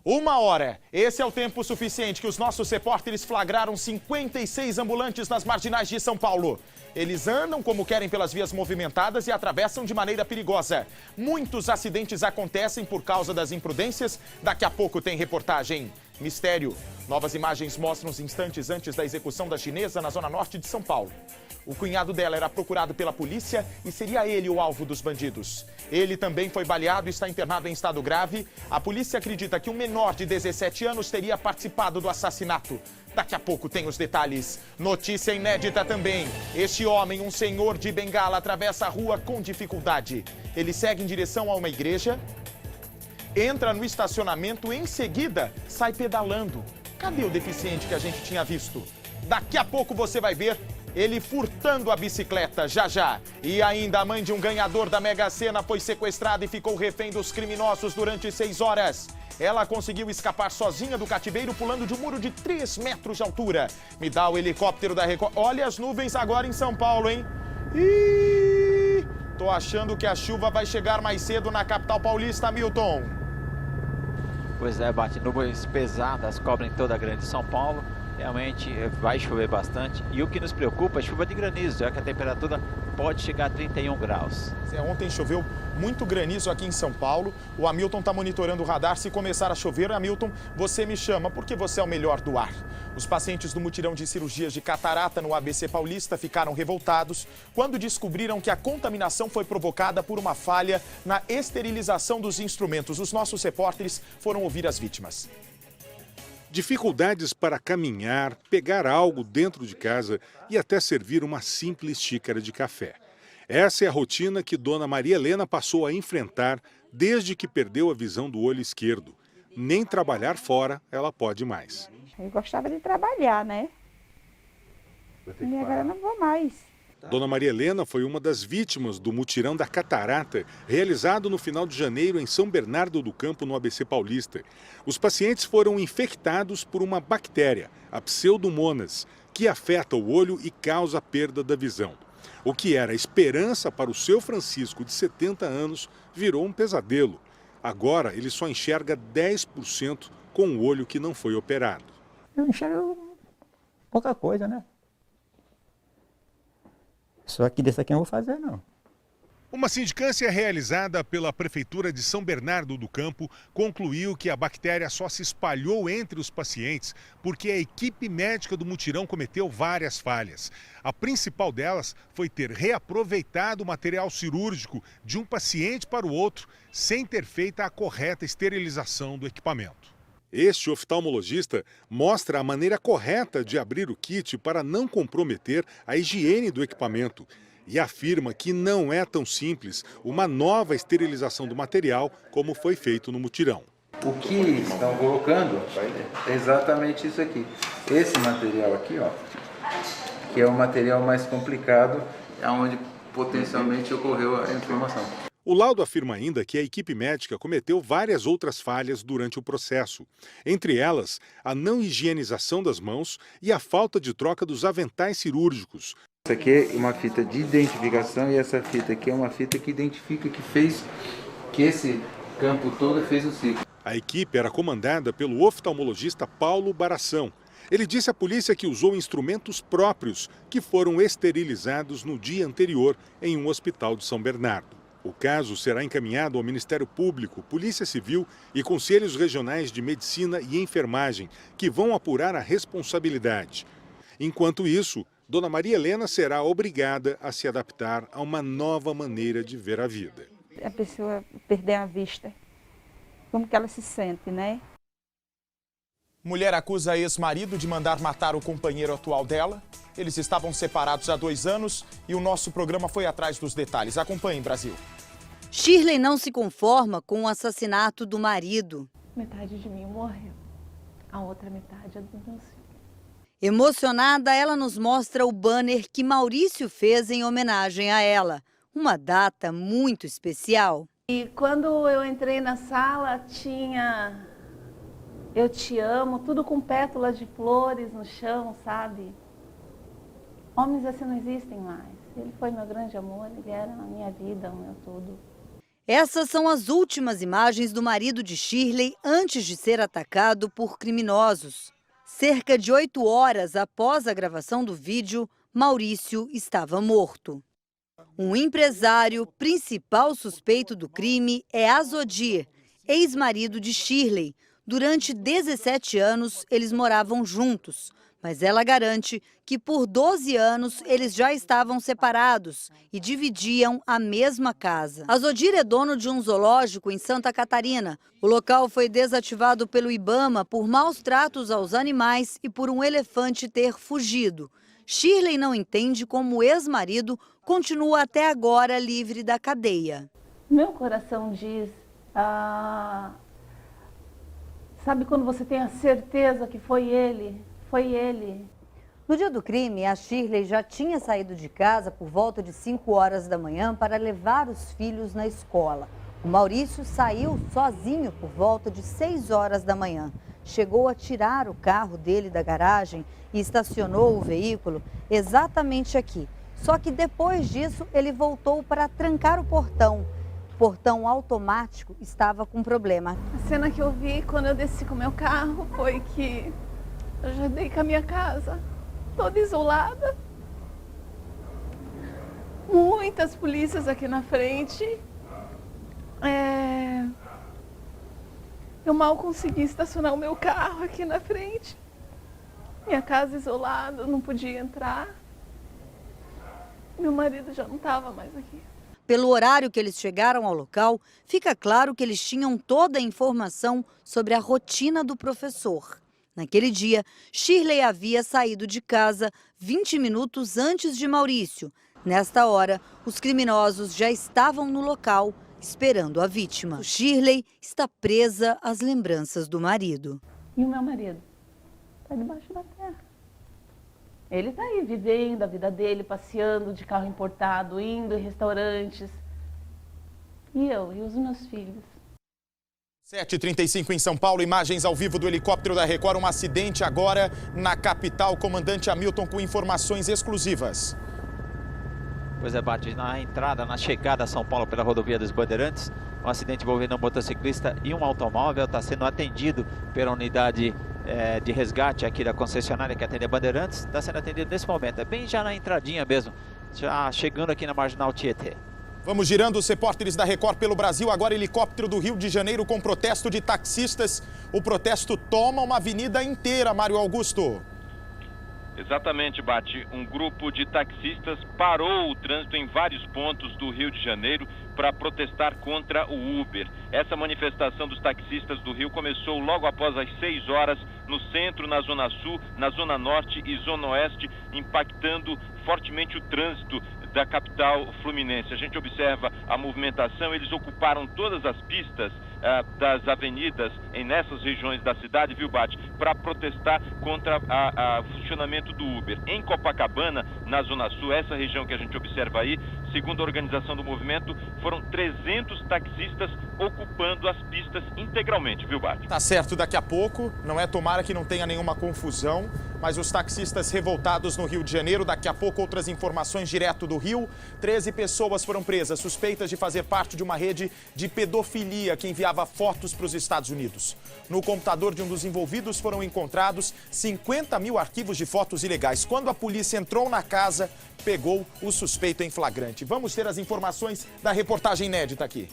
1 hora. Esse é o tempo suficiente que os nossos repórteres flagraram 56 ambulantes nas marginais de São Paulo. Eles andam como querem pelas vias movimentadas e atravessam de maneira perigosa. Muitos acidentes acontecem por causa das imprudências. Daqui a pouco tem reportagem. Mistério. Novas imagens mostram os instantes antes da execução da chinesa na zona norte de São Paulo. O cunhado dela era procurado pela polícia e seria ele o alvo dos bandidos. Ele também foi baleado e está internado em estado grave. A polícia acredita que um menor de 17 anos teria participado do assassinato. Daqui a pouco tem os detalhes. Notícia inédita também. Este homem, um senhor de bengala, atravessa a rua com dificuldade. Ele segue em direção a uma igreja, entra no estacionamento e em seguida sai pedalando. Cadê o deficiente que a gente tinha visto? Daqui a pouco você vai ver ele furtando a bicicleta, já. E ainda a mãe de um ganhador da Mega Sena foi sequestrada e ficou refém dos criminosos durante 6 horas. Ela conseguiu escapar sozinha do cativeiro pulando de um muro de 3 metros de altura. Me dá o helicóptero da Record. Olha as nuvens agora em São Paulo, hein? Ih, tô achando que a chuva vai chegar mais cedo na capital paulista, Milton. Pois é, bate nuvens pesadas cobrem toda a grande São Paulo. Realmente vai chover bastante. E o que nos preocupa é chuva de granizo, já que a temperatura pode chegar a 31 graus. Ontem choveu muito granizo aqui em São Paulo. O Hamilton está monitorando o radar. Se começar a chover, Hamilton, você me chama, porque você é o melhor do ar. Os pacientes do mutirão de cirurgias de catarata no ABC Paulista ficaram revoltados quando descobriram que a contaminação foi provocada por uma falha na esterilização dos instrumentos. Os nossos repórteres foram ouvir as vítimas. Dificuldades para caminhar, pegar algo dentro de casa e até servir uma simples xícara de café. Essa é a rotina que Dona Maria Helena passou a enfrentar desde que perdeu a visão do olho esquerdo. Nem trabalhar fora ela pode mais. Eu gostava de trabalhar, né? E agora não vou mais. Dona Maria Helena foi uma das vítimas do mutirão da catarata, realizado no final de janeiro em São Bernardo do Campo, no ABC Paulista. Os pacientes foram infectados por uma bactéria, a Pseudomonas, que afeta o olho e causa perda da visão. O que era esperança para o seu Francisco, de 70 anos, virou um pesadelo. Agora ele só enxerga 10% com o olho que não foi operado. Eu enxergo pouca coisa, né? Só que desse aqui eu não vou fazer, não. Uma sindicância realizada pela Prefeitura de São Bernardo do Campo concluiu que a bactéria só se espalhou entre os pacientes porque a equipe médica do mutirão cometeu várias falhas. A principal delas foi ter reaproveitado o material cirúrgico de um paciente para o outro sem ter feito a correta esterilização do equipamento. Este oftalmologista mostra a maneira correta de abrir o kit para não comprometer a higiene do equipamento e afirma que não é tão simples uma nova esterilização do material como foi feito no mutirão. O que estão colocando é exatamente isso aqui. Esse material aqui, ó, que é o material mais complicado, é onde potencialmente ocorreu a inflamação. O laudo afirma ainda que a equipe médica cometeu várias outras falhas durante o processo. Entre elas, a não higienização das mãos e a falta de troca dos aventais cirúrgicos. Essa aqui é uma fita de identificação e essa fita aqui é uma fita que identifica que esse campo todo fez o ciclo. A equipe era comandada pelo oftalmologista Paulo Baração. Ele disse à polícia que usou instrumentos próprios que foram esterilizados no dia anterior em um hospital de São Bernardo. O caso será encaminhado ao Ministério Público, Polícia Civil e Conselhos Regionais de Medicina e Enfermagem, que vão apurar a responsabilidade. Enquanto isso, Dona Maria Helena será obrigada a se adaptar a uma nova maneira de ver a vida. A pessoa perder a vista, como que ela se sente, né? Mulher acusa ex-marido de mandar matar o companheiro atual dela. Eles estavam separados há 2 anos e o nosso programa foi atrás dos detalhes. Acompanhe, Brasil. Shirley não se conforma com o assassinato do marido. Metade de mim morreu, a outra metade é do meu filho. Emocionada, ela nos mostra o banner que Maurício fez em homenagem a ela. Uma data muito especial. E quando eu entrei na sala, tinha "Eu te amo", tudo com pétalas de flores no chão, sabe? Homens assim não existem mais. Ele foi meu grande amor, ele era a minha vida, o meu tudo. Essas são as últimas imagens do marido de Shirley antes de ser atacado por criminosos. Cerca de 8 horas após a gravação do vídeo, Maurício estava morto. Um empresário, principal suspeito do crime, é Azodir, ex-marido de Shirley. Durante 17 anos, eles moravam juntos, mas ela garante que por 12 anos eles já estavam separados e dividiam a mesma casa. Azodir é dono de um zoológico em Santa Catarina. O local foi desativado pelo Ibama por maus tratos aos animais e por um elefante ter fugido. Shirley não entende como o ex-marido continua até agora livre da cadeia. Meu coração diz, sabe quando você tem a certeza que foi ele? Foi ele. No dia do crime, a Shirley já tinha saído de casa por volta de 5 horas da manhã para levar os filhos na escola. O Maurício saiu sozinho por volta de 6 horas da manhã. Chegou a tirar o carro dele da garagem e estacionou o veículo exatamente aqui. Só que depois disso, ele voltou para trancar o portão. O portão automático estava com problema. A cena que eu vi quando eu desci com o meu carro foi que eu já dei com a minha casa toda isolada. Muitas polícias aqui na frente. Eu mal consegui estacionar o meu carro aqui na frente. Minha casa isolada, eu não podia entrar. Meu marido já não estava mais aqui. Pelo horário que eles chegaram ao local, fica claro que eles tinham toda a informação sobre a rotina do professor. Naquele dia, Shirley havia saído de casa 20 minutos antes de Maurício. Nesta hora, os criminosos já estavam no local, esperando a vítima. Shirley está presa às lembranças do marido. E o meu marido? Está debaixo da terra. Ele está aí vivendo a vida dele, passeando de carro importado, indo em restaurantes. E eu, e os meus filhos? 7h35 em São Paulo, imagens ao vivo do helicóptero da Record. Um acidente agora na capital. Comandante Hamilton com informações exclusivas. Pois é, Bate, na entrada, na chegada a São Paulo pela rodovia dos Bandeirantes, um acidente envolvendo um motociclista e um automóvel está sendo atendido pela unidade de resgate aqui da concessionária que atende a Bandeirantes. Está sendo atendido nesse momento, é bem já na entradinha mesmo, já chegando aqui na Marginal Tietê. Vamos girando os repórteres da Record pelo Brasil. Agora helicóptero do Rio de Janeiro com protesto de taxistas. O protesto toma uma avenida inteira, Mário Augusto. Exatamente, Bate. Um grupo de taxistas parou o trânsito em vários pontos do Rio de Janeiro para protestar contra o Uber. Essa manifestação dos taxistas do Rio começou logo após as 6 horas no centro, na Zona Sul, na Zona Norte e Zona Oeste, impactando fortemente o trânsito da capital fluminense. A gente observa a movimentação, eles ocuparam todas as pistas das avenidas nessas regiões da cidade, viu, Bate, para protestar contra o funcionamento do Uber. Em Copacabana, na Zona Sul, essa região que a gente observa aí, segundo a organização do movimento, foram 300 taxistas ocupando as pistas integralmente, viu, Bate? Tá certo, daqui a pouco, não é, tomara que não tenha nenhuma confusão, mas os taxistas revoltados no Rio de Janeiro, daqui a pouco outras informações direto do Rio. 13 pessoas foram presas, suspeitas de fazer parte de uma rede de pedofilia que enviava fotos para os Estados Unidos. No computador de um dos envolvidos foram encontrados 50 mil arquivos de fotos ilegais. Quando a polícia entrou na casa, pegou o suspeito em flagrante. Vamos ter as informações da reportagem inédita aqui.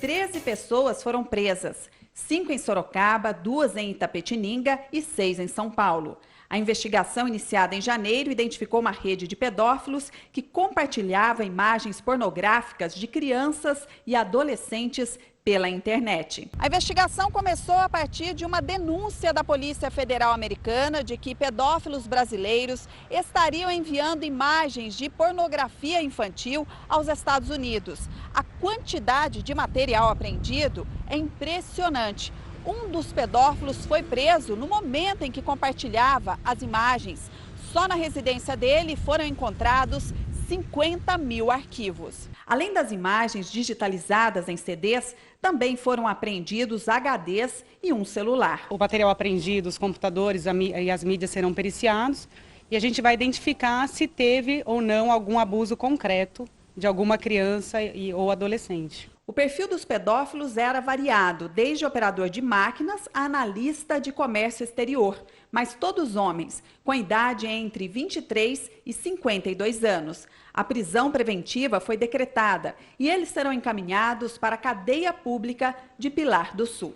13 pessoas foram presas, 5 em Sorocaba, 2 em Itapetininga e 6 em São Paulo. A investigação, iniciada em janeiro, identificou uma rede de pedófilos que compartilhava imagens pornográficas de crianças e adolescentes pela internet. A investigação começou a partir de uma denúncia da Polícia Federal Americana de que pedófilos brasileiros estariam enviando imagens de pornografia infantil aos Estados Unidos. A quantidade de material apreendido é impressionante. Um dos pedófilos foi preso no momento em que compartilhava as imagens. Só na residência dele foram encontrados 50 mil arquivos. Além das imagens digitalizadas em CDs, também foram apreendidos HDs e um celular. O material apreendido, os computadores e as mídias serão periciados e a gente vai identificar se teve ou não algum abuso concreto de alguma criança ou adolescente. O perfil dos pedófilos era variado, desde operador de máquinas a analista de comércio exterior, mas todos homens, com idade entre 23 e 52 anos. A prisão preventiva foi decretada e eles serão encaminhados para a cadeia pública de Pilar do Sul.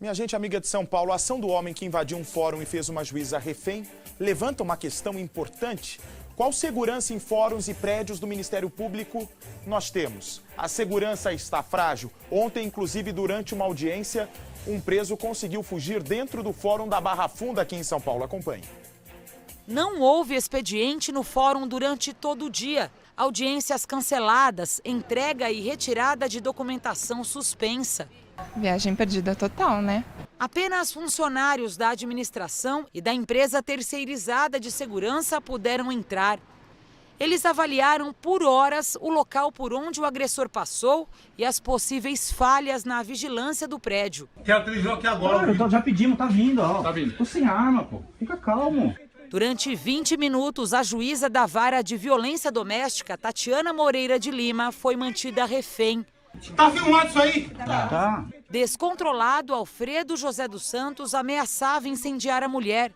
Minha gente amiga de São Paulo, a ação do homem que invadiu um fórum e fez uma juíza refém levanta uma questão importante. Qual segurança em fóruns e prédios do Ministério Público nós temos? A segurança está frágil. Ontem, inclusive, durante uma audiência, um preso conseguiu fugir dentro do fórum da Barra Funda aqui em São Paulo. Acompanhe. Não houve expediente no fórum durante todo o dia. Audiências canceladas, entrega e retirada de documentação suspensa. Viagem perdida total, né? Apenas funcionários da administração e da empresa terceirizada de segurança puderam entrar. Eles avaliaram por horas o local por onde o agressor passou e as possíveis falhas na vigilância do prédio. Quero televisão aqui agora. Claro, já pedimos, tá vindo, ó. Tá vindo. Tô sem arma, pô. Fica calmo. Durante 20 minutos, a juíza da Vara de Violência Doméstica, Tatiana Moreira de Lima, foi mantida refém. Tá filmado isso aí? Tá. Descontrolado, Alfredo José dos Santos ameaçava incendiar a mulher.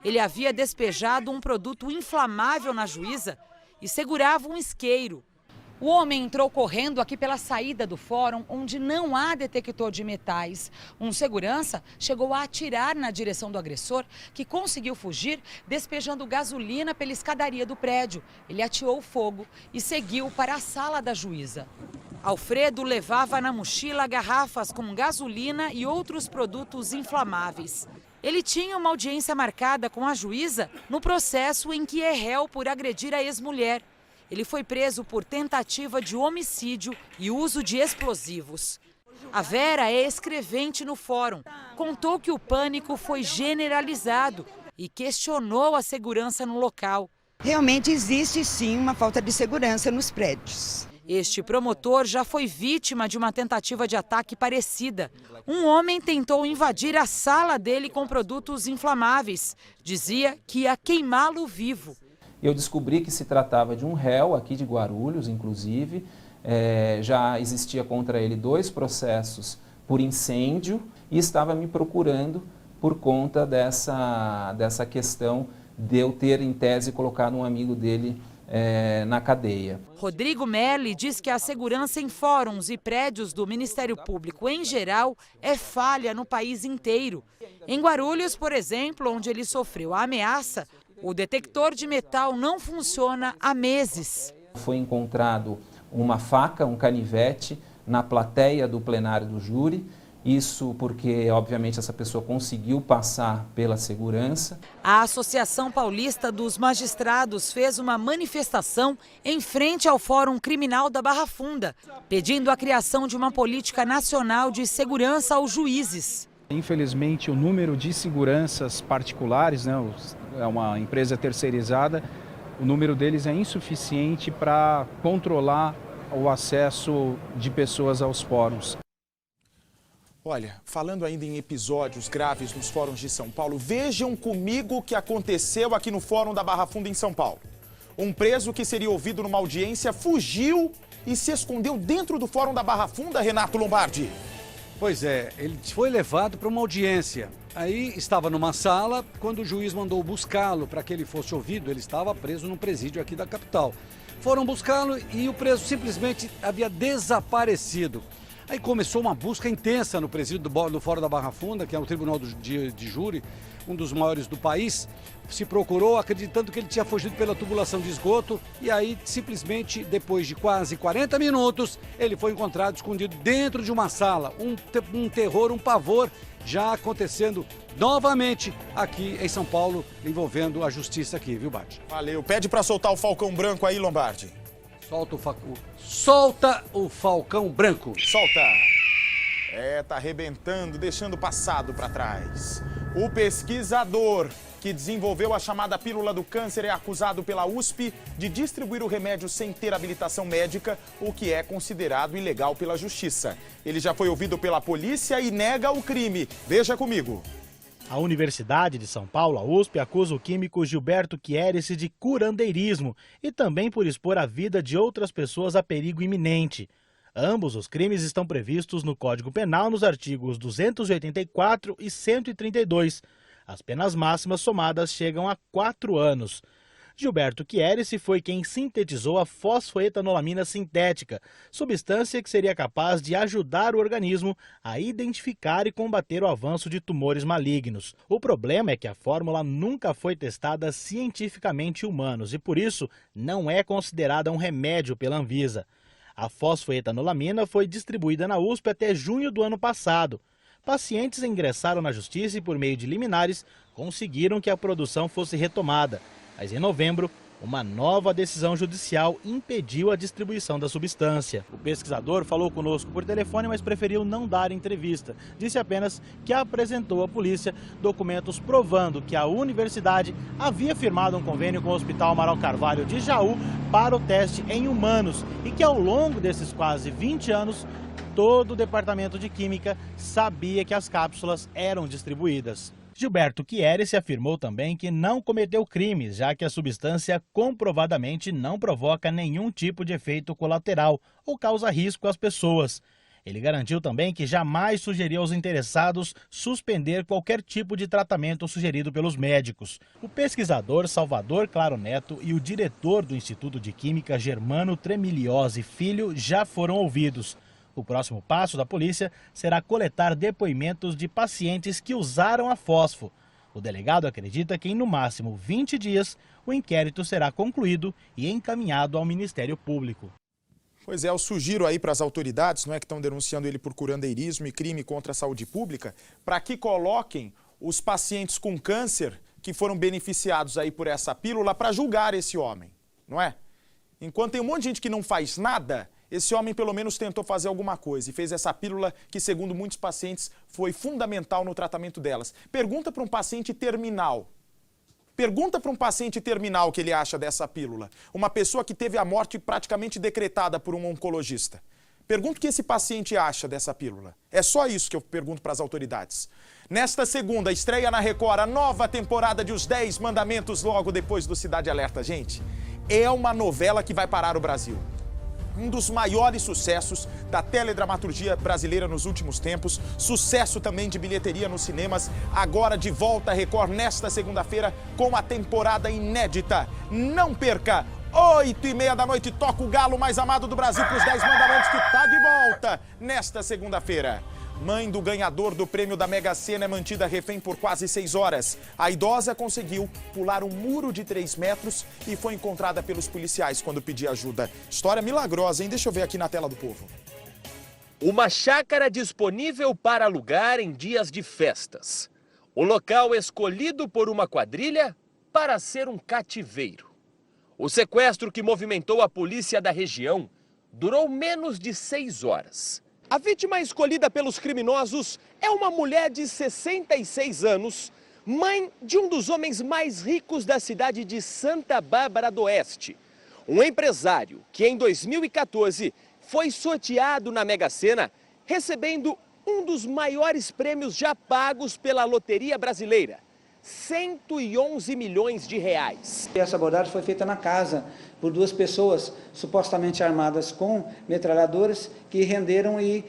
Ele havia despejado um produto inflamável na juíza e segurava um isqueiro. O homem entrou correndo aqui pela saída do fórum, onde não há detector de metais. Um segurança chegou a atirar na direção do agressor, que conseguiu fugir, despejando gasolina pela escadaria do prédio. Ele ateou fogo e seguiu para a sala da juíza. Alfredo levava na mochila garrafas com gasolina e outros produtos inflamáveis. Ele tinha uma audiência marcada com a juíza no processo em que é réu por agredir a ex-mulher. Ele foi preso por tentativa de homicídio e uso de explosivos. A Vera é escrevente no fórum. Contou que o pânico foi generalizado e questionou a segurança no local. Realmente existe sim uma falta de segurança nos prédios. Este promotor já foi vítima de uma tentativa de ataque parecida. Um homem tentou invadir a sala dele com produtos inflamáveis. Dizia que ia queimá-lo vivo. Eu descobri que se tratava de um réu aqui de Guarulhos, inclusive. Já existia contra ele 2 processos por incêndio e estava me procurando por conta dessa questão de eu ter, em tese, colocado um amigo dele na cadeia. Rodrigo Merli diz que a segurança em fóruns e prédios do Ministério Público, em geral, é falha no país inteiro. Em Guarulhos, por exemplo, onde ele sofreu a ameaça, o detector de metal não funciona há meses. Foi encontrado uma faca, um canivete, na plateia do plenário do júri. Isso porque, obviamente, essa pessoa conseguiu passar pela segurança. A Associação Paulista dos Magistrados fez uma manifestação em frente ao Fórum Criminal da Barra Funda, pedindo a criação de uma política nacional de segurança aos juízes. Infelizmente, o número de seguranças particulares, né, é uma empresa terceirizada, o número deles é insuficiente para controlar o acesso de pessoas aos fóruns. Olha, falando ainda em episódios graves nos fóruns de São Paulo, vejam comigo o que aconteceu aqui no Fórum da Barra Funda em São Paulo. Um preso que seria ouvido numa audiência fugiu e se escondeu dentro do Fórum da Barra Funda, Renato Lombardi. Pois é, ele foi levado para uma audiência. Aí estava numa sala, quando o juiz mandou buscá-lo para que ele fosse ouvido, ele estava preso num presídio aqui da capital. Foram buscá-lo e o preso simplesmente havia desaparecido. Aí começou uma busca intensa no presídio do Fórum da Barra Funda, que é o tribunal de júri, um dos maiores do país. Se procurou acreditando que ele tinha fugido pela tubulação de esgoto e aí simplesmente, depois de quase 40 minutos, ele foi encontrado escondido dentro de uma sala. Um terror, um pavor já acontecendo novamente aqui em São Paulo, envolvendo a justiça aqui, viu, Bate? Valeu. Pede para soltar o Falcão Branco aí, Lombardi. Solta o Falcão Branco. Solta. Tá arrebentando, deixando o passado para trás. O pesquisador que desenvolveu a chamada pílula do câncer é acusado pela USP de distribuir o remédio sem ter habilitação médica, o que é considerado ilegal pela justiça. Ele já foi ouvido pela polícia e nega o crime. Veja comigo. A Universidade de São Paulo, a USP, acusa o químico Gilberto Chierici de curandeirismo e também por expor a vida de outras pessoas a perigo iminente. Ambos os crimes estão previstos no Código Penal nos artigos 284 e 132. As penas máximas somadas chegam a 4 anos. Gilberto Chierici foi quem sintetizou a fosfoetanolamina sintética, substância que seria capaz de ajudar o organismo a identificar e combater o avanço de tumores malignos. O problema é que a fórmula nunca foi testada cientificamente em humanos e, por isso, não é considerada um remédio pela Anvisa. A fosfoetanolamina foi distribuída na USP até junho do ano passado. Pacientes ingressaram na justiça e, por meio de liminares, conseguiram que a produção fosse retomada. Mas em novembro, uma nova decisão judicial impediu a distribuição da substância. O pesquisador falou conosco por telefone, mas preferiu não dar entrevista. Disse apenas que apresentou à polícia documentos provando que a universidade havia firmado um convênio com o Hospital Amaral Carvalho de Jaú para o teste em humanos e que ao longo desses quase 20 anos, todo o departamento de química sabia que as cápsulas eram distribuídas. Gilberto Chierici afirmou também que não cometeu crimes, já que a substância comprovadamente não provoca nenhum tipo de efeito colateral ou causa risco às pessoas. Ele garantiu também que jamais sugeriu aos interessados suspender qualquer tipo de tratamento sugerido pelos médicos. O pesquisador Salvador Claro Neto e o diretor do Instituto de Química Germano Tremiliosi Filho já foram ouvidos. O próximo passo da polícia será coletar depoimentos de pacientes que usaram a fósfo. O delegado acredita que em no máximo 20 dias o inquérito será concluído e encaminhado ao Ministério Público. Pois é, eu sugiro aí para as autoridades, não é, que estão denunciando ele por curandeirismo e crime contra a saúde pública, para que coloquem os pacientes com câncer que foram beneficiados aí por essa pílula para julgar esse homem, não é? Enquanto tem um monte de gente que não faz nada, esse homem pelo menos tentou fazer alguma coisa e fez essa pílula que, segundo muitos pacientes, foi fundamental no tratamento delas. Pergunta para um paciente terminal. Pergunta para um paciente terminal o que ele acha dessa pílula. Uma pessoa que teve a morte praticamente decretada por um oncologista. Pergunta o que esse paciente acha dessa pílula. É só isso que eu pergunto para as autoridades. Nesta segunda, estreia na Record a nova temporada de Os 10 Mandamentos, logo depois do Cidade Alerta. Gente, é uma novela que vai parar o Brasil. Um dos maiores sucessos da teledramaturgia brasileira nos últimos tempos, sucesso também de bilheteria nos cinemas, agora de volta à Record nesta segunda-feira com a temporada inédita. Não perca! 8h30 da noite, toca o galo mais amado do Brasil para os 10 Mandamentos, que está de volta nesta segunda-feira. Mãe do ganhador do prêmio da Mega Sena é mantida refém por quase 6 horas. A idosa conseguiu pular um muro de 3 metros e foi encontrada pelos policiais quando pedia ajuda. História milagrosa, hein? Deixa eu ver aqui na tela do povo. Uma chácara disponível para alugar em dias de festas. O local escolhido por uma quadrilha para ser um cativeiro. O sequestro que movimentou a polícia da região durou menos de 6 horas. A vítima escolhida pelos criminosos é uma mulher de 66 anos, mãe de um dos homens mais ricos da cidade de Santa Bárbara do Oeste. Um empresário que em 2014 foi sorteado na Mega Sena, recebendo um dos maiores prêmios já pagos pela Loteria Brasileira. 111 milhões de reais. Essa abordagem foi feita na casa por 2 pessoas supostamente armadas com metralhadoras que renderam e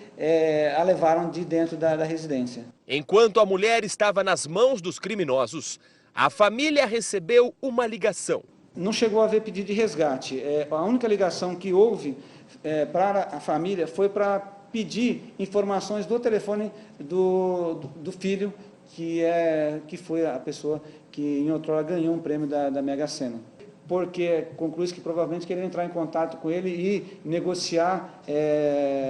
a levaram de dentro da residência. Enquanto a mulher estava nas mãos dos criminosos, a família recebeu uma ligação. Não chegou a haver pedido de resgate. A única ligação que houve para a família foi para pedir informações do telefone do filho, que foi a pessoa que em outrora ganhou um prêmio da Mega Sena. Porque conclui-se que provavelmente queria entrar em contato com ele e negociar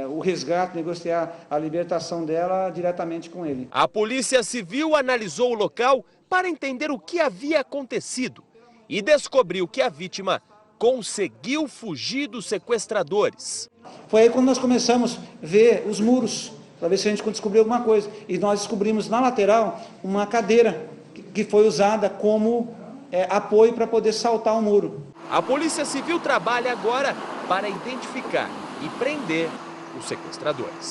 o resgate, negociar a libertação dela diretamente com ele. A Polícia Civil analisou o local para entender o que havia acontecido e descobriu que a vítima conseguiu fugir dos sequestradores. Foi aí quando nós começamos a ver os muros, para ver se a gente descobriu alguma coisa. E nós descobrimos na lateral uma cadeira que foi usada como apoio para poder saltar o muro. A Polícia Civil trabalha agora para identificar e prender os sequestradores.